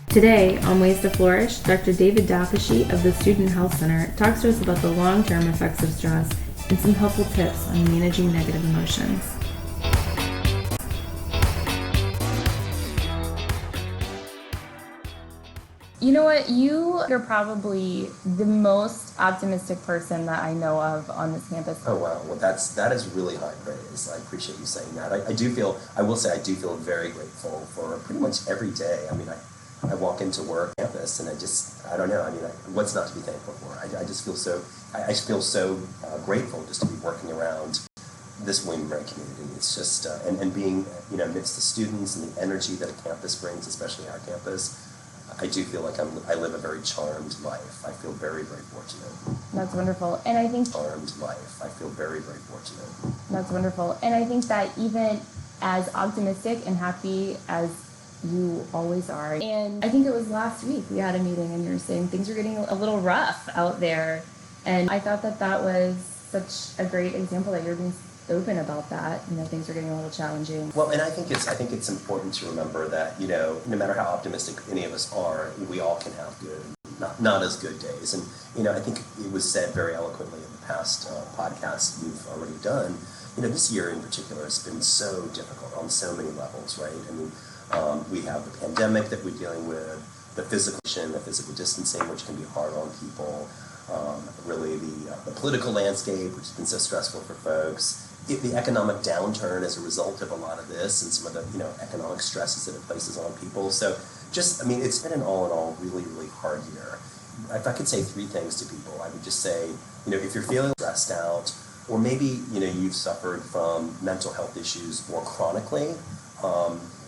Today, on Ways to Flourish, Dr. David Dafashy of the Student Health Center talks to us about the long-term effects of stress and some helpful tips on managing negative emotions. You know what? You're probably the most optimistic person that I know of on this campus. Oh wow, well that is really high praise. I appreciate you saying that. I do feel very grateful for pretty much every day. I mean, I walk into work campus and I don't know. I mean, what's not to be thankful for? I just feel so grateful just to be working around this Williamsburg community. It's just and being amidst the students and the energy that a campus brings, especially our campus. I do feel like I live a very charmed life. I feel very, very fortunate. That's wonderful. And I think charmed life. I feel very, very fortunate. That's wonderful. And I think that even as optimistic and happy as you always are, and I think it was last week we had a meeting and you were saying things were getting a little rough out there. And I thought that was such a great example that you're being open about that. Things are getting a little challenging. Well, and I think it's important to remember that no matter how optimistic any of us are, we all can have good, not as good days. And I think it was said very eloquently in the past podcasts you've already done. This year in particular has been so difficult on so many levels, right? I mean, we have the pandemic that we're dealing with, the physical distancing, which can be hard on people. Really the political landscape, which has been so stressful for folks. The economic downturn as a result of a lot of this and some of the economic stresses that it places on people. So it's been an all in all really, really hard year. If I could say three things to people, I would just say, if you're feeling stressed out, or maybe you've suffered from mental health issues more chronically,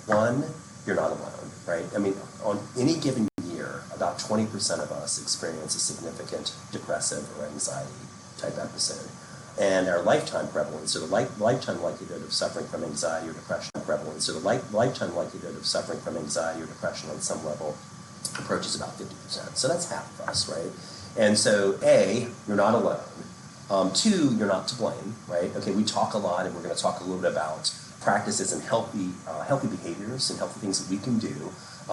one, you're not alone, right? I mean, on any given year, about 20% of us experience a significant depressive or anxiety type episode. And our lifetime prevalence, so the lifetime likelihood of suffering from anxiety or depression lifetime likelihood of suffering from anxiety or depression on some level approaches about 50%. So that's half of us, right? And so A, you're not alone. Two, you're not to blame, right? Okay, we talk a lot, and we're going to talk a little bit about practices and healthy behaviors and healthy things that we can do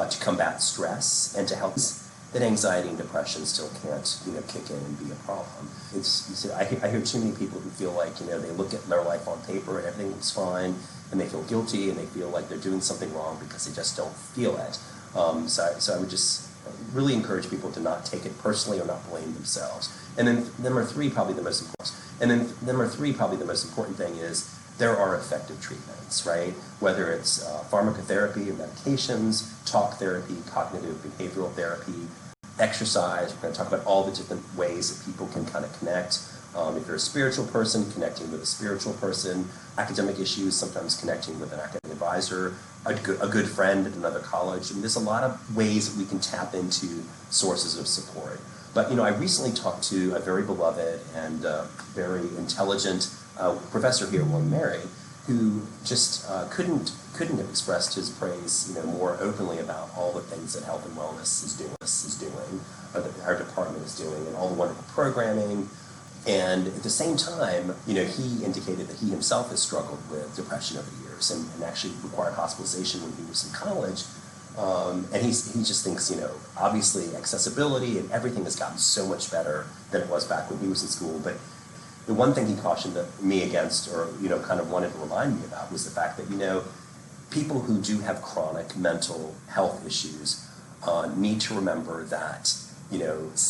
to combat stress and to help that anxiety and depression still can't, kick in and be a problem. I hear too many people who feel like, they look at their life on paper and everything looks fine, and they feel guilty and they feel like they're doing something wrong because they just don't feel it. So I would just really encourage people to not take it personally or not blame themselves. And then number three, probably the most important thing is there are effective treatments, right? Whether it's pharmacotherapy or medications, talk therapy, cognitive behavioral therapy, exercise. We're going to talk about all the different ways that people can kind of connect. If you're a spiritual person, connecting with a spiritual person, academic issues, sometimes connecting with an academic advisor, a good friend at another college. I mean, there's a lot of ways that we can tap into sources of support. But, I recently talked to a very beloved and very intelligent professor here at William & Mary, who just couldn't have expressed his praise, more openly about all the things that health and wellness is doing, or that our department is doing, and all the wonderful programming. And at the same time, he indicated that he himself has struggled with depression over the years and actually required hospitalization when he was in college. And he just thinks, obviously accessibility and everything has gotten so much better than it was back when he was in school. But the one thing he cautioned me against, or kind of wanted to remind me about, was the fact that people who do have chronic mental health issues need to remember that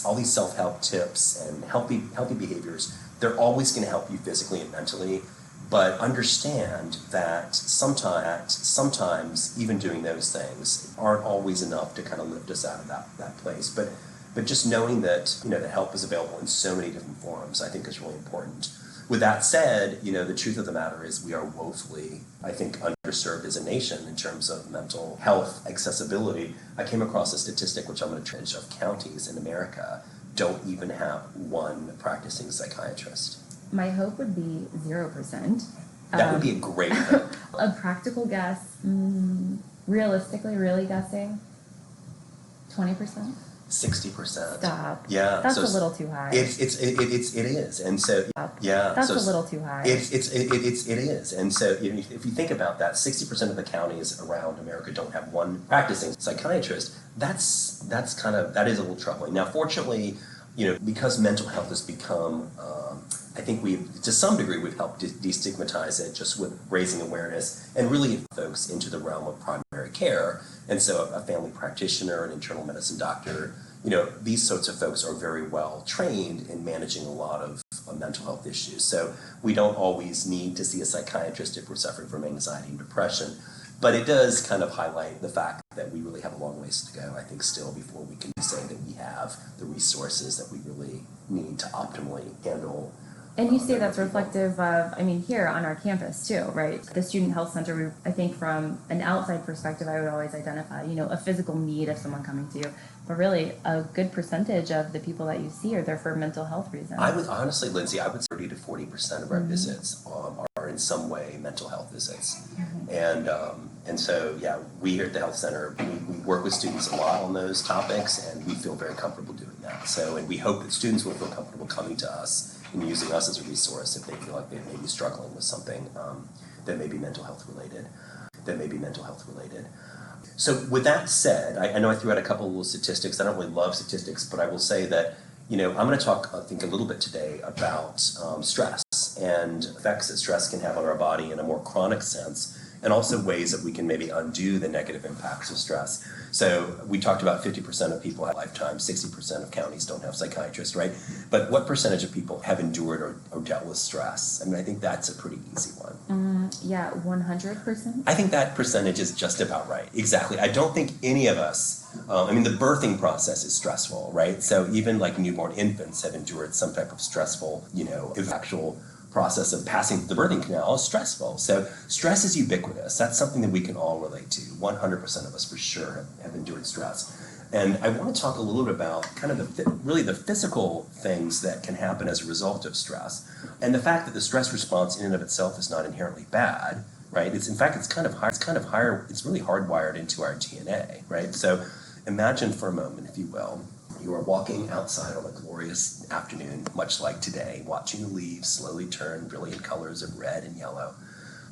all these self-help tips and healthy behaviors, they're always going to help you physically and mentally, but understand that sometimes even doing those things aren't always enough to kind of lift us out of that place. But just knowing that that help is available in so many different forms, I think is really important. With that said, the truth of the matter is we are woefully, I think, underserved as a nation in terms of mental health accessibility. I came across a statistic, which I'm going to trench, of counties in America don't even have one practicing psychiatrist. My hope would be 0%. That would be a great hope. A practical guess, realistically, really guessing, 20%? 60%. Stop. Yeah. That's so a little too high. It is. And so, Stop. yeah. That's so a little too high. It is. And so if you think about that, 60% of the counties around America don't have one practicing psychiatrist. That is a little troubling. Now, fortunately, because mental health has become, I think to some degree, we've helped destigmatize it just with raising awareness and really folks into the realm of primary care. And so a family practitioner, an internal medicine doctor, these sorts of folks are very well trained in managing a lot of mental health issues. So we don't always need to see a psychiatrist if we're suffering from anxiety and depression. But it does kind of highlight the fact that we really have a long ways to go, I think, still before we can say that we have the resources that we really need to optimally handle. And you say that's reflective of, here on our campus too, right? The Student Health Center, I think from an outside perspective, I would always identify, a physical need of someone coming to you. But really, a good percentage of the people that you see are there for mental health reasons. I would honestly, Lindsay, 30 to 40% of our visits are in some way mental health visits. And so, yeah, we here at the Health Center, we work with students a lot on those topics, and we feel very comfortable doing that. So, and we hope that students will feel comfortable coming to us and using us as a resource if they feel like they may be struggling with something that may be mental health related. So with that said, I know I threw out a couple of little statistics. I don't really love statistics, but I will say that, I'm going to talk, I think, a little bit today about stress and effects that stress can have on our body in a more chronic sense, and also ways that we can maybe undo the negative impacts of stress. So we talked about 50% of people have a lifetime, 60% of counties don't have psychiatrists, right? But what percentage of people have endured or dealt with stress? I think that's a pretty easy one. 100%? I think that percentage is just about right. Exactly. I don't think any of us, the birthing process is stressful, right? So even like newborn infants have endured some type of stressful, actual process of passing the birthing canal is stressful. So stress is ubiquitous. That's something that we can all relate to. 100% of us for sure have endured stress. And I want to talk a little bit about kind of the physical things that can happen as a result of stress. And the fact that the stress response in and of itself is not inherently bad, right? It's kind of higher, it's really hardwired into our DNA, right? So imagine for a moment, if you will, you are walking outside on a glorious afternoon, much like today, watching the leaves slowly turn brilliant colors of red and yellow.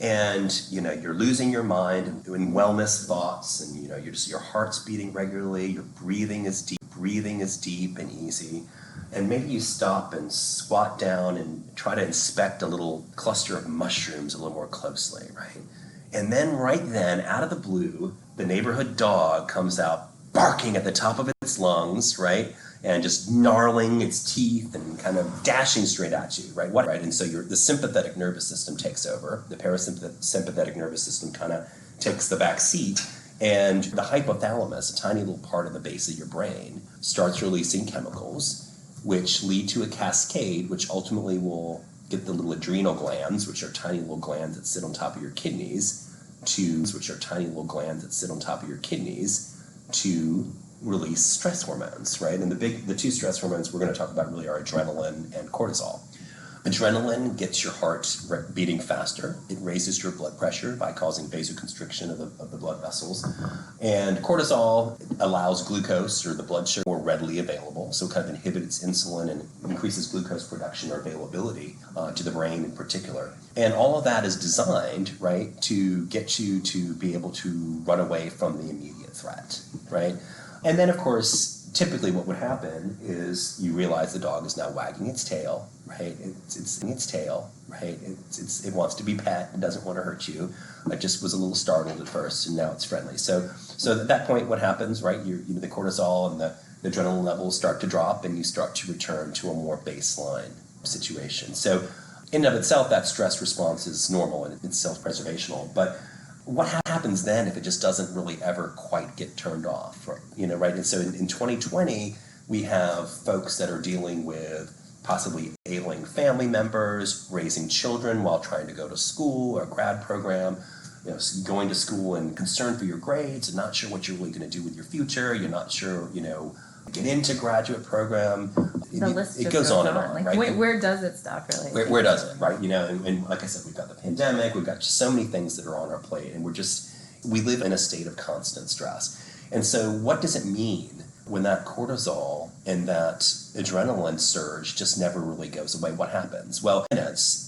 And, you're losing your mind and doing wellness thoughts, and, your heart's beating regularly, your breathing is deep and easy. And maybe you stop and squat down and try to inspect a little cluster of mushrooms a little more closely, right? And then right then, out of the blue, the neighborhood dog comes out barking at the top of its lungs, right? And just gnarling its teeth and kind of dashing straight at you, right? And so the sympathetic nervous system takes over. The parasympathetic nervous system kind of takes the back seat. And the hypothalamus, a tiny little part of the base of your brain, starts releasing chemicals, which lead to a cascade, which ultimately will get the little adrenal glands, which are tiny little glands that sit on top of your kidneys, to release stress hormones, right? And the two stress hormones we're going to talk about really are adrenaline and cortisol. Adrenaline gets your heart beating faster. It raises your blood pressure by causing vasoconstriction of the blood vessels. And cortisol allows glucose or the blood sugar more readily available, so it kind of inhibits insulin and increases glucose production or availability to the brain in particular. And all of that is designed, right, to get you to be able to run away from the immediate threat, right? And then, of course, typically what would happen is you realize the dog is now wagging its tail, right? It wants to be pet. It doesn't want to hurt you. It just was a little startled at first, and now it's friendly. So at that point, what happens, right? The cortisol and the adrenaline levels start to drop, and you start to return to a more baseline situation. So in and of itself, that stress response is normal and it's self-preservational. But what happens then if it just doesn't really ever quite get turned off, right? And so in 2020, we have folks that are dealing with possibly ailing family members, raising children while trying to go to school or grad program, going to school and concerned for your grades and not sure what you're really going to do with your future. You're not sure, get into graduate program. The list it goes on and on, like, right? Where does it stop, really? Where does it, right? And like I said, we've got the pandemic, we've got just so many things that are on our plate, and we live in a state of constant stress. And so what does it mean when that cortisol and that adrenaline surge just never really goes away, what happens? Well, it's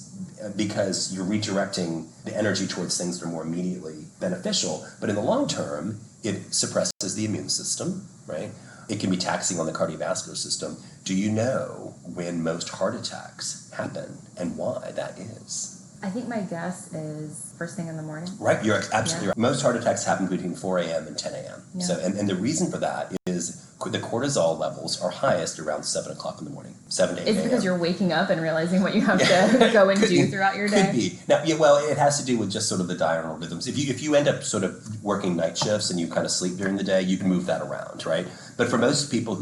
because you're redirecting the energy towards things that are more immediately beneficial, but in the long term, it suppresses the immune system, right? It can be taxing on the cardiovascular system. Do you know when most heart attacks happen and why that is? I think my guess is first thing in the morning. Right, you're absolutely right. Most heart attacks happen between 4 a.m. and 10 a.m. Yeah. So, and the reason for that is the cortisol levels are highest around 7 o'clock in the morning, 7 to 8 Is it a.m. because you're waking up and realizing what you have to go and do throughout your day? Could be. Now, yeah, well, it has to do with just sort of the diurnal rhythms. If you end up sort of working night shifts and you kind of sleep during the day, you can move that around, right? But for most people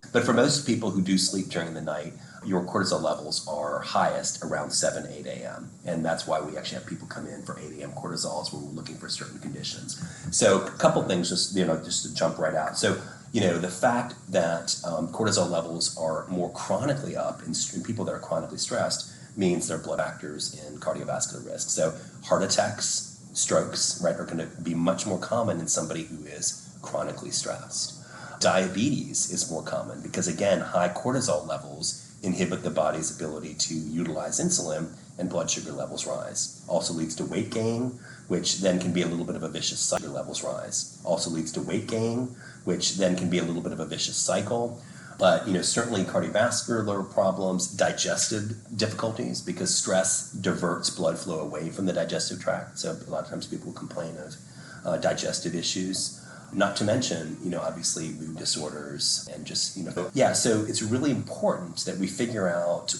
who do sleep during the night, your cortisol levels are highest around 7, 8 a.m. And that's why we actually have people come in for 8 a.m. cortisols when we're looking for certain conditions. So a couple things just to jump right out. So, the fact that cortisol levels are more chronically up in people that are chronically stressed means their blood factors in cardiovascular risk. So heart attacks, strokes, right, are going to be much more common in somebody who is chronically stressed. Diabetes is more common because, again, high cortisol levels inhibit the body's ability to utilize insulin, and blood sugar levels rise. Also leads to weight gain, which then can be a little bit of a vicious cycle. Levels rise. Also leads to weight gain, which then can be a little bit of a vicious cycle. But, certainly cardiovascular problems, digestive difficulties, because stress diverts blood flow away from the digestive tract. So a lot of times people complain of digestive issues. Not to mention, obviously mood disorders and just, so it's really important that we figure out,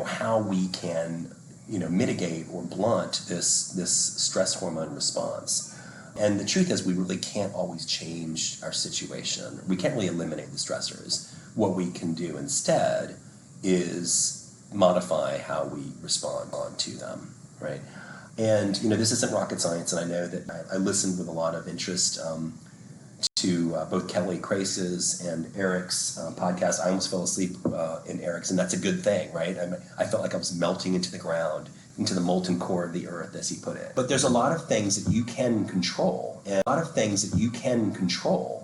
how we can, mitigate or blunt this stress hormone response. And the truth is we really can't always change our situation. We can't really eliminate the stressors. What we can do instead is modify how we respond to them, right? And, this isn't rocket science, and I know that I listened with a lot of interest to both Kelly Crace's and Eric's podcast. I almost fell asleep in Eric's, and that's a good thing, right? I felt like I was melting into the ground, into the molten core of the earth, as he put it. But there's a lot of things that you can control,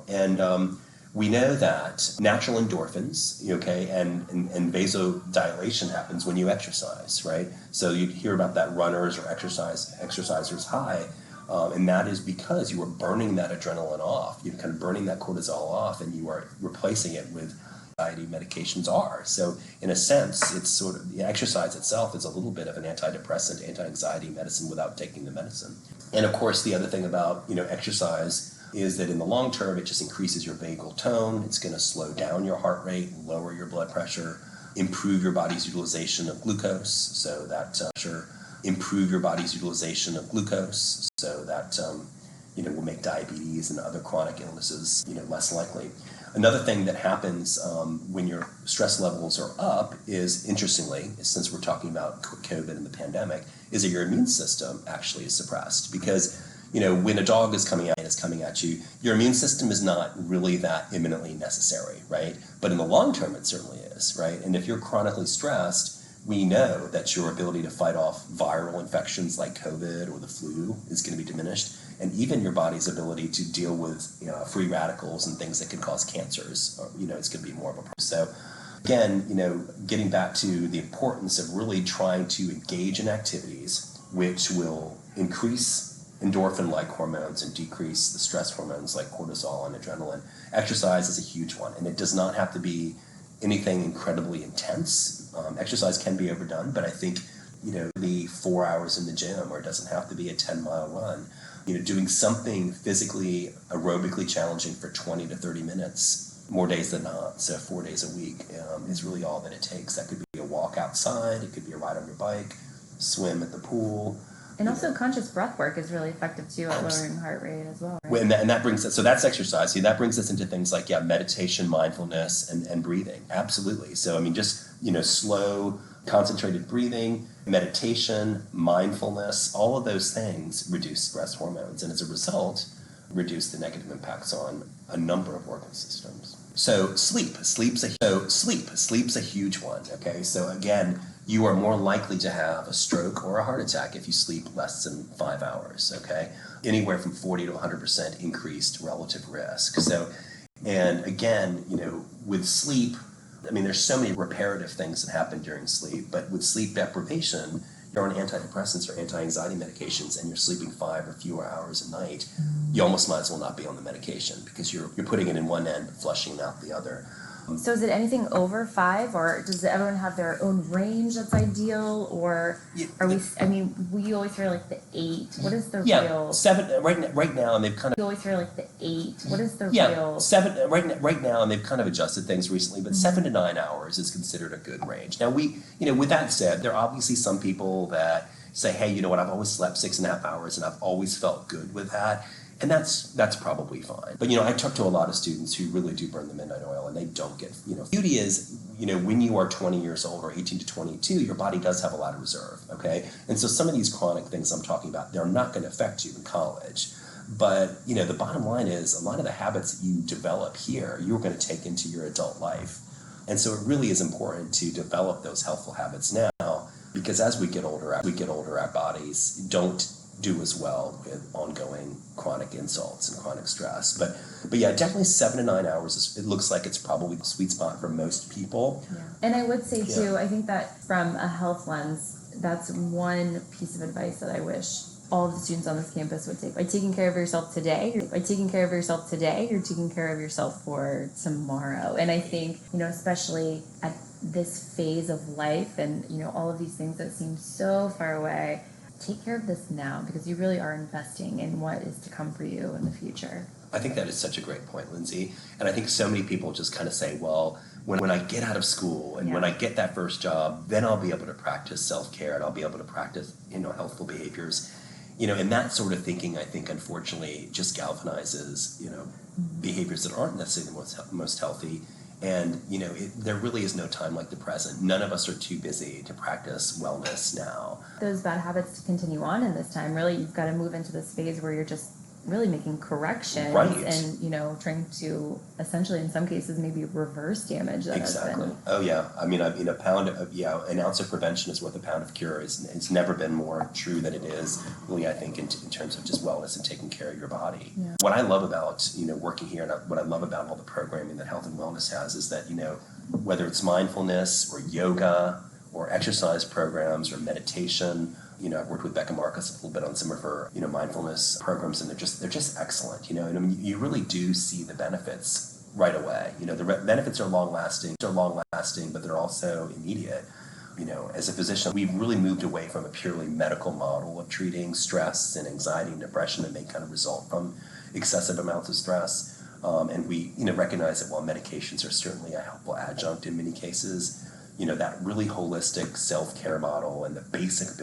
and we know that natural endorphins, and vasodilation happens when you exercise, right? So you hear about that runners or exercisers high. And that is because you are burning that adrenaline off. You're kind of burning that cortisol off, and you are replacing it with anxiety medications are. So in a sense, it's sort of the exercise itself is a little bit of an antidepressant, anti-anxiety medicine without taking the medicine. And of course, the other thing about exercise is that in the long term, it just increases your vagal tone. It's going to slow down your heart rate, lower your blood pressure, improve your body's utilization of glucose, so that improve your body's utilization of glucose, so that will make diabetes and other chronic illnesses less likely. Another thing that happens when your stress levels are up is, interestingly, since we're talking about COVID and the pandemic, is that your immune system actually is suppressed. Because when a dog is coming at you, your immune system is not really that imminently necessary, right? But in the long term, it certainly is, right? And if you're chronically stressed, we know that your ability to fight off viral infections like COVID or the flu is going to be diminished, and even your body's ability to deal with free radicals and things that can cause cancers, it's going to be more of a problem. So again, getting back to the importance of really trying to engage in activities which will increase endorphin-like hormones and decrease the stress hormones like cortisol and adrenaline. Exercise is a huge one, and it does not have to be anything incredibly intense. Exercise can be overdone, but I think, the 4 hours in the gym, or it doesn't have to be a 10-mile run. Doing something physically, aerobically challenging for 20 to 30 minutes, more days than not, so 4 days a week, is really all that it takes. That could be a walk outside, it could be a ride on your bike, swim at the pool. And also conscious breath work is really effective too at lowering heart rate as well, right? And that brings us, so that's exercise. See, that brings us into things like, meditation, mindfulness, and breathing. Absolutely. So, just, slow, concentrated breathing, meditation, mindfulness, all of those things reduce stress hormones. And as a result, reduce the negative impacts on a number of organ systems. So sleep's a huge one, okay? So again, you are more likely to have a stroke or a heart attack if you sleep less than 5 hours, okay? Anywhere from 40 to 100% increased relative risk. So And again, with sleep, I mean, there's so many reparative things that happen during sleep, but with sleep deprivation, you're on antidepressants or anti-anxiety medications and you're sleeping 5 or fewer hours a night, you almost might as well not be on the medication because you're putting it in one end, but flushing out the other. So is it anything over 5, or does everyone have their own range that's ideal, or are we? I mean, we always hear like the 8. What is the real? 7 right now, and they've kind of. We always hear like the 8. What is the real? 7 right now, and they've kind of adjusted things recently. But 7 to 9 hours is considered a good range. Now with that said, there are obviously some people that say, hey, you know what? I've always slept 6.5 hours, and I've always felt good with that. And that's probably fine. But I talk to a lot of students who really do burn the midnight oil and they don't get, beauty is, when you are 20 years old or 18 to 22, your body does have a lot of reserve, okay? And so some of these chronic things I'm talking about, they're not going to affect you in college. But, the bottom line is a lot of the habits that you develop here, you're going to take into your adult life. And so it really is important to develop those healthful habits now, because as we get older, our bodies don't do as well with ongoing chronic insults and chronic stress. But yeah, definitely 7 to 9 hours it looks like it's probably the sweet spot for most people. Yeah. And I would say too, I think that from a health lens, that's one piece of advice that I wish all of the students on this campus would take. By taking care of yourself today, you're taking care of yourself for tomorrow. And I think, especially at this phase of life and, all of these things that seem so far away, take care of this now, because you really are investing in what is to come for you in the future. I think that is such a great point, Lindsay. And I think so many people just kind of say, well, when I get out of school and when I get that first job, then I'll be able to practice self-care and I'll be able to practice, healthful behaviors. And that sort of thinking, I think, unfortunately, just galvanizes, behaviors that aren't necessarily the most healthy. And, there really is no time like the present. None of us are too busy to practice wellness now. Those bad habits to continue on in this time, really, you've got to move into this phase where you're just really making corrections and, trying to essentially, in some cases, maybe reverse damage that exactly. has been. Oh, yeah. I mean, an ounce of prevention is worth a pound of cure. It's never been more true than it is, really, I think, in terms of just wellness and taking care of your body. Yeah. What I love about, working here and what I love about all the programming that Health and Wellness has is that, whether it's mindfulness or yoga or exercise programs or meditation, I've worked with Becca Marcus a little bit on some of her, mindfulness programs, and they're just excellent, and I mean, you really do see the benefits right away. The benefits are long lasting, but they're also immediate. As a physician, we've really moved away from a purely medical model of treating stress and anxiety and depression that may kind of result from excessive amounts of stress. And we, recognize that while medications are certainly a helpful adjunct in many cases, that really holistic self-care model and the basic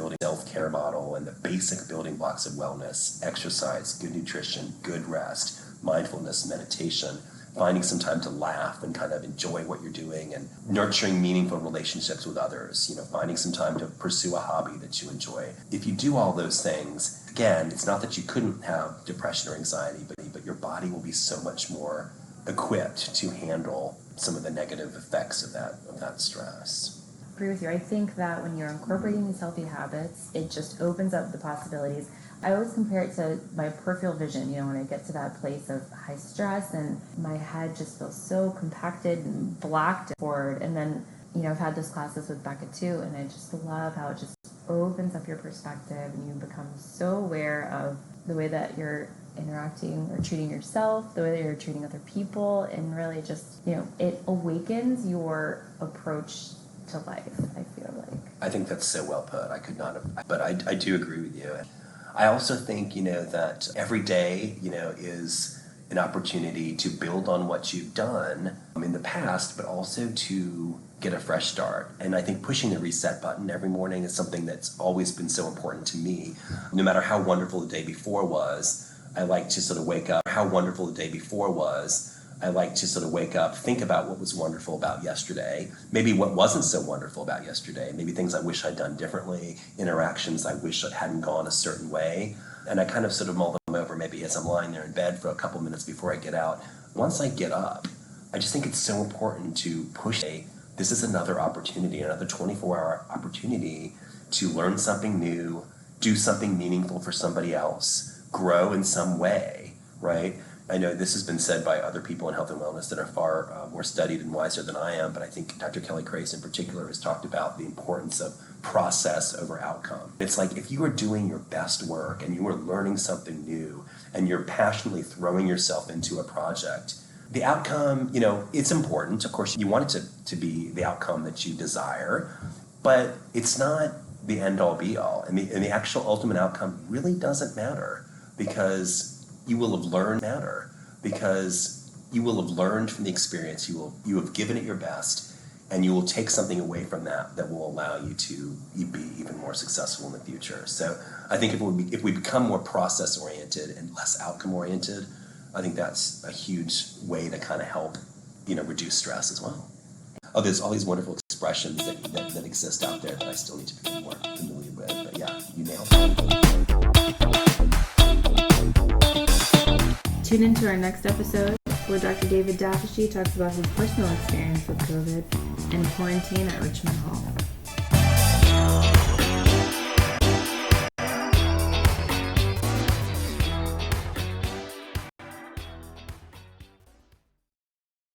building blocks of wellness, exercise, good nutrition, good rest, mindfulness, meditation, finding some time to laugh and kind of enjoy what you're doing, and nurturing meaningful relationships with others, finding some time to pursue a hobby that you enjoy. If you do all those things, again, it's not that you couldn't have depression or anxiety, but your body will be so much more equipped to handle some of the negative effects of that stress. I agree with you. I think that when you're incorporating these healthy habits, it just opens up the possibilities. I always compare it to my peripheral vision, when I get to that place of high stress and my head just feels so compacted and blocked forward. And then, I've had those classes with Becca too, and I just love how it just opens up your perspective and you become so aware of the way that you're interacting or treating yourself, the way that you're treating other people, and really just, it awakens your approach to life, I feel like. I think that's so well put. I could not have, but I do agree with you. I also think, that every day, is an opportunity to build on what you've done in the past, but also to get a fresh start. And I think pushing the reset button every morning is something that's always been so important to me. No matter how wonderful the day before was, I like to sort of wake up, think about what was wonderful about yesterday, maybe what wasn't so wonderful about yesterday, maybe things I wish I'd done differently, interactions I wish I hadn't gone a certain way. And I kind of sort of mull them over maybe as I'm lying there in bed for a couple minutes before I get out. Once I get up, I just think it's so important to push this is another opportunity, another 24-hour opportunity to learn something new, do something meaningful for somebody else, grow in some way, right? I know this has been said by other people in health and wellness that are far more studied and wiser than I am, but I think Dr. Kelly Crace in particular has talked about the importance of process over outcome. It's like if you are doing your best work and you are learning something new and you're passionately throwing yourself into a project, the outcome, it's important. Of course, you want it to be the outcome that you desire, but it's not the end-all be-all. And the actual ultimate outcome really doesn't matter because you will have learned from the experience. You have given it your best, and you will take something away from that will allow you to be even more successful in the future. So I think if we become more process-oriented and less outcome-oriented, I think that's a huge way to kind of help, reduce stress as well. Oh, there's all these wonderful expressions that exist out there that I still need to become more familiar with. But yeah, you nailed it. Tune into our next episode where Dr. David Dafashy talks about his personal experience with COVID and quarantine at Richmond Hall.